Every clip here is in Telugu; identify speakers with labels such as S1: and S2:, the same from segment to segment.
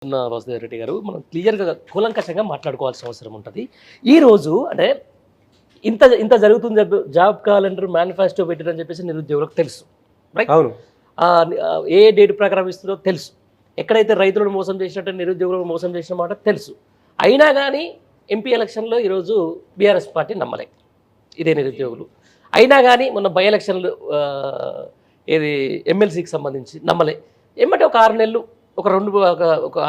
S1: వాసుదేవ్ రెడ్డి గారు మనం క్లియర్గా కూలంకషంగా మాట్లాడుకోవాల్సిన అవసరం ఉంటుంది. ఈరోజు అంటే ఇంత ఇంత జరుగుతుంది, జాబ్ క్యాలెండర్ మేనిఫెస్టో పెట్టారని చెప్పేసి నిరుద్యోగులకు తెలుసు, రైట్?
S2: అవును.
S1: ఏ డేట్ ప్రకారం ఇస్తుందో తెలుసు, ఎక్కడైతే రైతులను మోసం చేసినట్టు నిరుద్యోగులను మోసం చేసిన మాట తెలుసు. అయినా కానీ ఎంపీ ఎలక్షన్లో ఈరోజు బీఆర్ఎస్ పార్టీ నమ్మలే ఇదే నిరుద్యోగులు. అయినా కానీ మొన్న బై ఎలక్షన్లు ఏది ఎమ్మెల్సీకి సంబంధించి నమ్మలే. ఏమంటే ఒక 6 నెలలు ఒక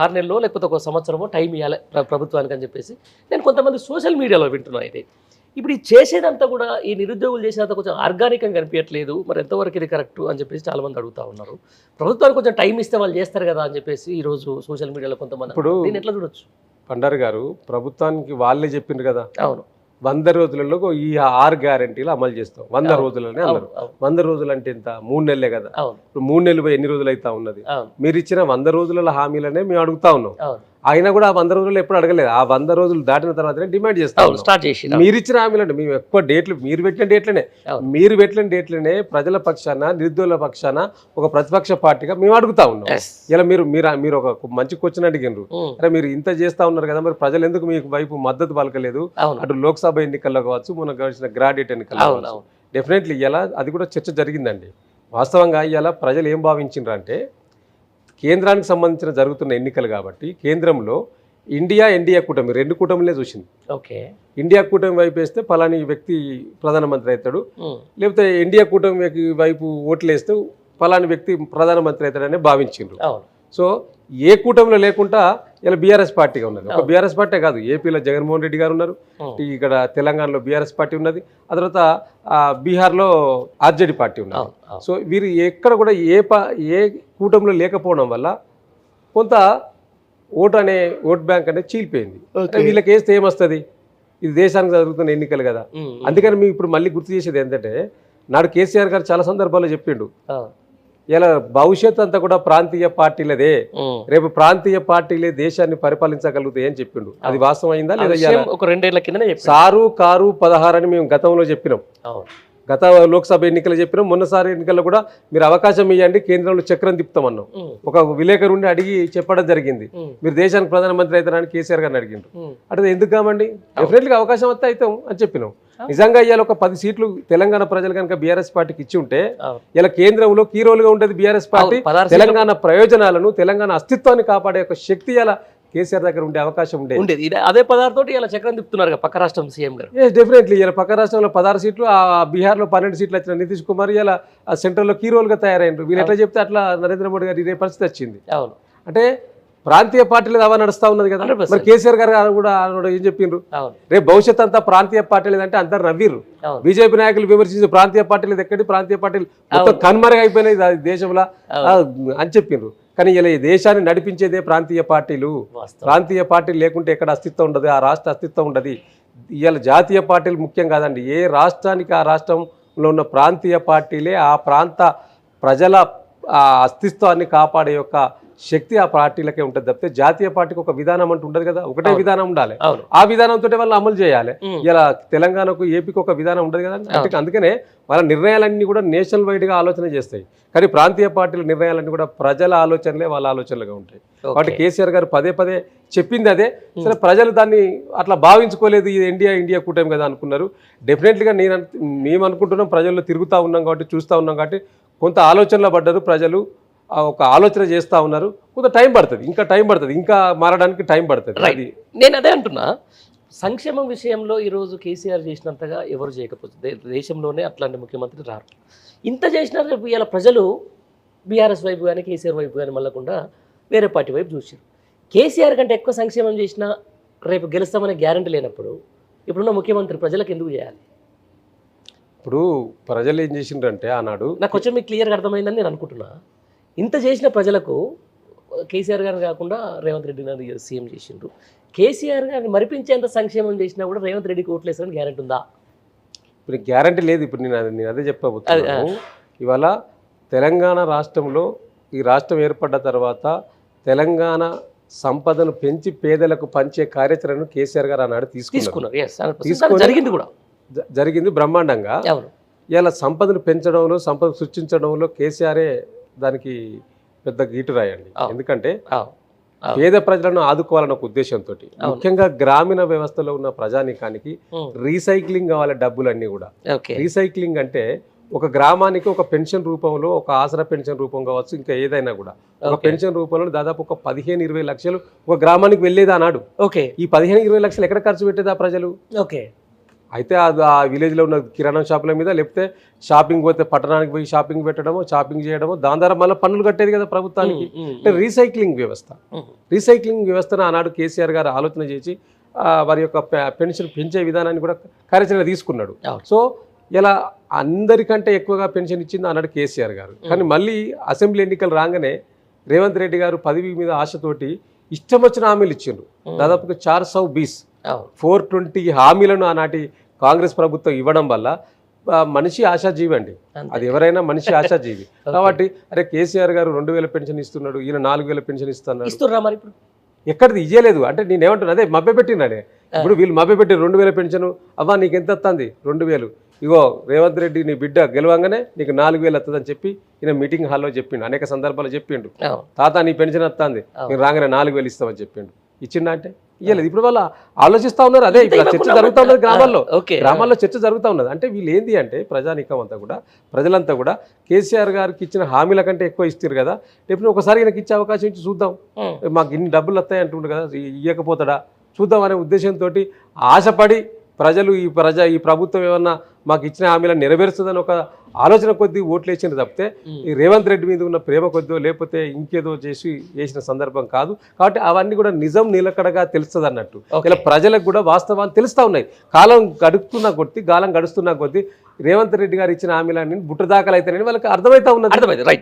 S1: 6 నెలలో లేకపోతే ఒక సంవత్సరమో టైం ఇవ్వాలి ప్రభుత్వానికి అని చెప్పేసి నేను కొంతమంది సోషల్ మీడియాలో వింటున్నాను. అయితే ఇప్పుడు ఈ చేసేదంతా కూడా ఈ నిరుద్యోగులు చేసేదంతా కొంచెం ఆర్గానికంగా కనిపించట్లేదు. మరి ఎంతవరకు ఇది కరెక్ట్ అని చెప్పేసి చాలామంది అడుగుతూ ఉన్నారు. ప్రభుత్వానికి కొంచెం టైం ఇస్తే వాళ్ళు చేస్తారు కదా అని చెప్పేసి ఈరోజు సోషల్ మీడియాలో కొంతమంది. ఇప్పుడు దీన్ని ఎట్లా చూడొచ్చు?
S2: పండారు గారు ప్రభుత్వానికి వాళ్ళే చెప్పిండ్రు కదా,
S1: అవును
S2: 100 రోజులలో ఈ 6 గ్యారెంటీలు అమలు చేస్తాం. 100 రోజులనే అన్నారు. 100 రోజులు అంటే ఎంత? 3 నెలలే కదా. ఇప్పుడు 3 నెలలు ఎన్ని రోజులు అవుతా ఉన్నది? మీరు ఇచ్చిన 100 రోజుల హామీలనే మేము అడుగుతా ఉన్నాం. అయినా కూడా ఆ 100 రోజులు ఎప్పుడు అడగలేదు. ఆ 100 రోజులు దాటిన తర్వాతనే డిమాండ్ చేస్తాం.
S1: స్టార్ట్ చేసి
S2: మీరు ఇచ్చిన హామీలంటే మేము ఎక్కువ డేట్లు మీరు పెట్టిన డేట్లనే ప్రజల పక్షాన నిరుద్యోగుల పక్షాన ఒక ప్రతిపక్ష పార్టీగా మేము అడుగుతా ఉన్నాం. ఇలా మీరు ఒక మంచి క్వశ్చన్ అడిగినారు. అరే మీరు ఇంత చేస్తా ఉన్నారు కదా, మరి ప్రజలు ఎందుకు మీకు వైపు మద్దతు పలకలేదు? అటు లోక్సభ ఎన్నికల్లో కావచ్చు, మొన్న గడిచిన గ్రాడ్యుయేట్ ఎన్నికల్లో కావచ్చు, డెఫినెట్లీ ఇలా అది కూడా చర్చ జరిగిందండి. వాస్తవంగా ఇలా ప్రజలు ఏం భావించారు అంటే, కేంద్రానికి సంబంధించిన జరుగుతున్న ఎన్నికలు కాబట్టి కేంద్రంలో ఎన్డీఏ కూటమి 2 కూటమిలే చూసింది.
S1: ఓకే,
S2: ఇండియా కూటమి వైపు వేస్తే ఫలాని వ్యక్తి ప్రధానమంత్రి అవుతాడు, లేకపోతే ఎన్డీఏ కూటమి వైపు ఓట్లు వేస్తే ఫలాని వ్యక్తి ప్రధానమంత్రి అవుతాడని భావించిండ్రు. సో ఏ కూటమిలో లేకుండా ఇలా బీఆర్ఎస్ పార్టీగా ఉన్నది. ఒక బీఆర్ఎస్ పార్టీ కాదు, ఏపీలో జగన్మోహన్ రెడ్డి గారు ఉన్నారు, ఇక్కడ తెలంగాణలో బీఆర్ఎస్ పార్టీ ఉన్నది, ఆ తర్వాత బీహార్లో ఆర్జేడీ పార్టీ ఉన్నది. సో వీరు ఎక్కడ కూడా ఏ కూటమిలో లేకపోవడం వల్ల కొంత ఓట్ బ్యాంక్ అనేది చీలిపోయింది. వీళ్ళకి వేస్తే ఏమొస్తుంది? ఇది దేశానికి జరుగుతున్న ఎన్నికలు కదా. అందుకని మేము ఇప్పుడు మళ్ళీ గుర్తు చేసేది ఏంటంటే, నాడు కేసీఆర్ గారు చాలా సందర్భాల్లో చెప్పిండు, ఇలా భవిష్యత్తు అంతా కూడా ప్రాంతీయ పార్టీలదే, రేపు ప్రాంతీయ పార్టీలే దేశాన్ని పరిపాలించగలుగుతాయి అని చెప్పిండు. అది వాస్తవం అయిందా లేదా?
S1: ఒక 2 ఏళ్ల కింద
S2: సారు కారు 16 అని మేము గతంలో చెప్పినాం, గత లోక్సభ ఎన్నికలు చెప్పినాం. మొన్నసారి ఎన్నికల్లో కూడా మీరు అవకాశం ఇవ్వండి, కేంద్రంలో చక్రం తిప్పుతామన్నాం. ఒక విలేకరుండి అడిగి చెప్పడం జరిగింది, మీరు దేశానికి ప్రధానమంత్రి అవుతారని కేసీఆర్ గారిని అడిగిండ్రు. అంటే ఎందుకు కామండి, డెఫినెట్గా అవకాశం వస్తే అవుతాం అని చెప్పినాం. నిజంగా ఇవాళ ఒక 10 సీట్లు తెలంగాణ ప్రజలు కనుక బీఆర్ఎస్ పార్టీకి ఇచ్చి ఉంటే ఇలా కేంద్రంలో కీ రోల్గా ఉండేది బీఆర్ఎస్ పార్టీ. తెలంగాణ ప్రయోజనాలను, తెలంగాణ అస్తిత్వాన్ని కాపాడే ఒక శక్తి ఇలా కేసీఆర్ దగ్గర ఉండే అవకాశం ఉండేది.
S1: అదే 16 తోటి ఇలా చక్రం తిప్పుతున్నారు పక్క రాష్ట్రం సీఎం గారు.
S2: డెఫినెట్లీ ఇలా పక్క రాష్ట్రంలో 16 సీట్లు, ఆ బీహార్లో 12 సీట్లు వచ్చిన నితీష్ కుమార్ ఇలా సెంట్రల్లో కీ రోల్గా తయారైనరు. వీళ్ళు ఎట్లా చెప్తే అట్లా నరేంద్ర మోడీ గారు ఇదే పరిస్థితి వచ్చింది.
S1: అవును,
S2: అంటే ప్రాంతీయ పార్టీలు దావా నడుస్తా ఉన్నది కదా. మరి కేసీఆర్ గారు కూడా ఏం చెప్పిండ్రు, రేపు భవిష్యత్ అంతా ప్రాంతీయ పార్టీలు అంటే అందరు నవ్విర్రు. బీజేపీ నాయకులు విమర్శించి ప్రాంతీయ పార్టీలు ఎక్కడి ప్రాంతీయ పార్టీలు మొత్తం కనుమరుగు అయిపోయినాయి దేశంలో అని చెప్పిండ్రు. కానీ ఇలా ఈ దేశాన్ని నడిపించేదే ప్రాంతీయ పార్టీలు. ప్రాంతీయ పార్టీలు లేకుంటే ఎక్కడ అస్తిత్వం ఉండదు, ఆ రాష్ట్ర అస్తిత్వం ఉండదు. ఇవాళ జాతీయ పార్టీలు ముఖ్యం కాదండి. ఏ రాష్ట్రానికి ఆ రాష్ట్రంలో ఉన్న ప్రాంతీయ పార్టీలే ఆ ప్రాంత ప్రజల అస్తిత్వాన్ని కాపాడే యొక్క శక్తి ఆ పార్టీలకే ఉంటుంది తప్పితే జాతీయ పార్టీకి ఒక విధానం అంటూ ఉండదు కదా. ఒకటే విధానం ఉండాలి, ఆ విధానంతో వాళ్ళు అమలు చేయాలి. ఇలా తెలంగాణకు ఏపీకి ఒక విధానం ఉండదు కదా. అందుకనే వాళ్ళ నిర్ణయాలన్నీ కూడా నేషనల్ వైడ్గా ఆలోచన చేస్తాయి. కానీ ప్రాంతీయ పార్టీల నిర్ణయాలన్నీ కూడా ప్రజల ఆలోచనలే వాళ్ళ ఆలోచనలుగా ఉంటాయి. కాబట్టి కేసీఆర్ గారు పదే పదే చెప్పింది అదే. సరే, ప్రజలు దాన్ని అట్లా భావించుకోలేదు, ఇది ఇండియా కూటమి కదా అనుకున్నారు. డెఫినెట్లీగా మేము అనుకుంటున్నాం, ప్రజల్లో తిరుగుతూ ఉన్నాం కాబట్టి, చూస్తూ ఉన్నాం కాబట్టి కొంత ఆలోచనలో పడ్డారు ప్రజలు, ఒక ఆలోచన చేస్తూ ఉన్నారు. కొంత టైం పడుతుంది, ఇంకా మారడానికి టైం పడుతుంది.
S1: నేను అదే అంటున్నా, సంక్షేమం విషయంలో ఈరోజు కేసీఆర్ చేసినంతగా ఎవరు చేయకపోతే దేశంలోనే అట్లాంటి ముఖ్యమంత్రి రారు. ఇంత చేసినా రేపు ఇలా ప్రజలు బీఆర్ఎస్ వైపు కానీ కేసీఆర్ వైపు కానీ మళ్ళకుండా వేరే పార్టీ వైపు చూసారు. కేసీఆర్ కంటే ఎక్కువ సంక్షేమం చేసినా రేపు గెలుస్తామనే గ్యారంటీ లేనప్పుడు ఇప్పుడున్న ముఖ్యమంత్రి ప్రజలకు ఎందుకు చేయాలి?
S2: ఇప్పుడు ప్రజలు ఏం చేసిండ్రంటే, ఆనాడు
S1: నాకు కొంచెం మీకు క్లియర్గా అర్థమైందని నేను అనుకుంటున్నా. ఇంత చేసిన ప్రజలకు కేసీఆర్ గారిని కాకుండా రేవంత్ రెడ్డి గారిని సీఎం చేసిండ్రు. కేసీఆర్ గారిని మరిపించేంత సంక్షేమం చేసినా కూడా రేవంత్ రెడ్డికి ఓట్లు వేసారని గ్యారెంటీ ఉందా?
S2: ఇప్పుడు గ్యారెంటీ లేదు. ఇప్పుడు నేను అదే చెప్పబోతున్నాను. ఇవాళ తెలంగాణ రాష్ట్రంలో ఈ రాష్ట్రం ఏర్పడ్డ తర్వాత తెలంగాణ సంపదను పెంచి పేదలకు పంచే కార్యాచరణను కేసీఆర్ గారు ఆనాడు జరిగింది బ్రహ్మాండంగా. ఇలా సంపదను పెంచడంలో, సంపద సృష్టించడంలో కేసీఆరే దానికి పెద్ద గీటు రాయండి. ఎందుకంటే పేద ప్రజలను ఆదుకోవాలన్న ఒక ఉద్దేశంతో ముఖ్యంగా గ్రామీణ వ్యవస్థలో ఉన్న ప్రజానీకానికి రీసైక్లింగ్ కావాలి డబ్బులన్నీ కూడా.
S1: ఓకే.
S2: రీసైక్లింగ్ అంటే ఒక గ్రామానికి ఒక పెన్షన్ రూపంలో, ఒక ఆసరా పెన్షన్ రూపం కావచ్చు, ఇంకా ఏదైనా కూడా ఒక పెన్షన్ రూపంలో దాదాపు ఒక 15-20 లక్షలు ఒక గ్రామానికి వెళ్ళేది అన్నాడు.
S1: ఓకే.
S2: ఈ 15-20 లక్షలు ఎక్కడ ఖర్చు పెట్టేదా ప్రజలు?
S1: ఓకే.
S2: అయితే అది ఆ విలేజ్లో ఉన్న కిరాణా షాపుల మీద, లేకపోతే షాపింగ్ పోతే పట్టణానికి పోయి షాపింగ్ పెట్టడమో, షాపింగ్ చేయడమో, దాని ద్వారా మళ్ళీ పన్నులు కట్టేది కదా ప్రభుత్వానికి. అంటే రీసైక్లింగ్ వ్యవస్థను ఆనాడు కేసీఆర్ గారు ఆలోచన చేసి వారి యొక్క పెన్షన్ పెంచే విధానాన్ని కూడా కార్యాచరణ తీసుకున్నాడు. సో ఇలా అందరికంటే ఎక్కువగా పెన్షన్ ఇచ్చింది ఆనాడు కేసీఆర్ గారు. కానీ మళ్ళీ అసెంబ్లీ ఎన్నికలు రాగానే రేవంత్ రెడ్డి గారు పదవి మీద ఆశతోటి ఇష్టం వచ్చిన హామీలు ఇచ్చిండ్రు. దాదాపుగా 420 హామీలను ఆనాటి కాంగ్రెస్ ప్రభుత్వం ఇవ్వడం వల్ల మనిషి ఆశాజీవి అండి, అది ఎవరైనా మనిషి ఆశాజీవి. కాబట్టి అరే కేసీఆర్ గారు 2000 పెన్షన్ ఇస్తున్నాడు, ఈయన 4000 పెన్షన్ ఇస్తున్నాడు, ఎక్కడిది ఇయ్యలేదు అంటే నేనేమంటున్నా, అదే మభ్యపెట్టినాడే. ఇప్పుడు వీళ్ళు మభ్యపెట్టి 2000 పెన్షన్ అవ్వా నీకు ఎంత వస్తుంది 2000, ఇగో రేవంత్ రెడ్డి నీ బిడ్డ గెలవంగానే నీకు 4000 వస్తుందని చెప్పి ఈయన మీటింగ్ హాల్లో చెప్పిండు, అనేక సందర్భాలు చెప్పిండు. తాత నీ పెన్షన్ వస్తుంది, నేను రాగానే 4000 ఇస్తామని చెప్పిండు. ఇచ్చిండా అంటే ఇయ్యలేదు. ఇప్పుడు వాళ్ళ ఆలోచిస్తా ఉన్నారు. అదే ఇప్పుడు చర్చ జరుగుతూ ఉన్నది గ్రామాల్లో చర్చ జరుగుతూ ఉన్నది. అంటే వీళ్ళు ఏంది అంటే ప్రజానీకం అంతా కూడా, ప్రజలంతా కూడా కేసీఆర్ గారికి ఇచ్చిన హామీల కంటే ఎక్కువ ఇస్తారు కదా, లేకపోతే ఒకసారి ఈయనకి ఇచ్చే అవకాశం ఇచ్చి చూద్దాం, మాకు ఇన్ని డబ్బులు వస్తాయి అంటుండ్రు కదా, ఇవ్వకపోతాడా చూద్దాం అనే ఉద్దేశంతో ఆశపడి ప్రజలు ఈ ప్రభుత్వం ఏమన్నా మాకు ఇచ్చిన హామీలను నెరవేరుస్తుందని ఒక ఆలోచన కొద్దీ ఓట్లు వేసింది తప్పితే ఈ రేవంత్ రెడ్డి మీద ఉన్న ప్రేమ కొద్దో లేకపోతే ఇంకేదో చేసిన సందర్భం కాదు. కాబట్టి అవన్నీ కూడా నిజం నిలకడగా తెలుస్తుంది అన్నట్టు. ఇలా ప్రజలకు కూడా వాస్తవాలు తెలుస్తూ ఉన్నాయి. కాలం గడుస్తున్న కొద్దీ రేవంత్ రెడ్డి గారు ఇచ్చిన హామీలన్నీ బుట్టదాఖలు అయితేనే వాళ్ళకి అర్థమవుతా ఉన్నది.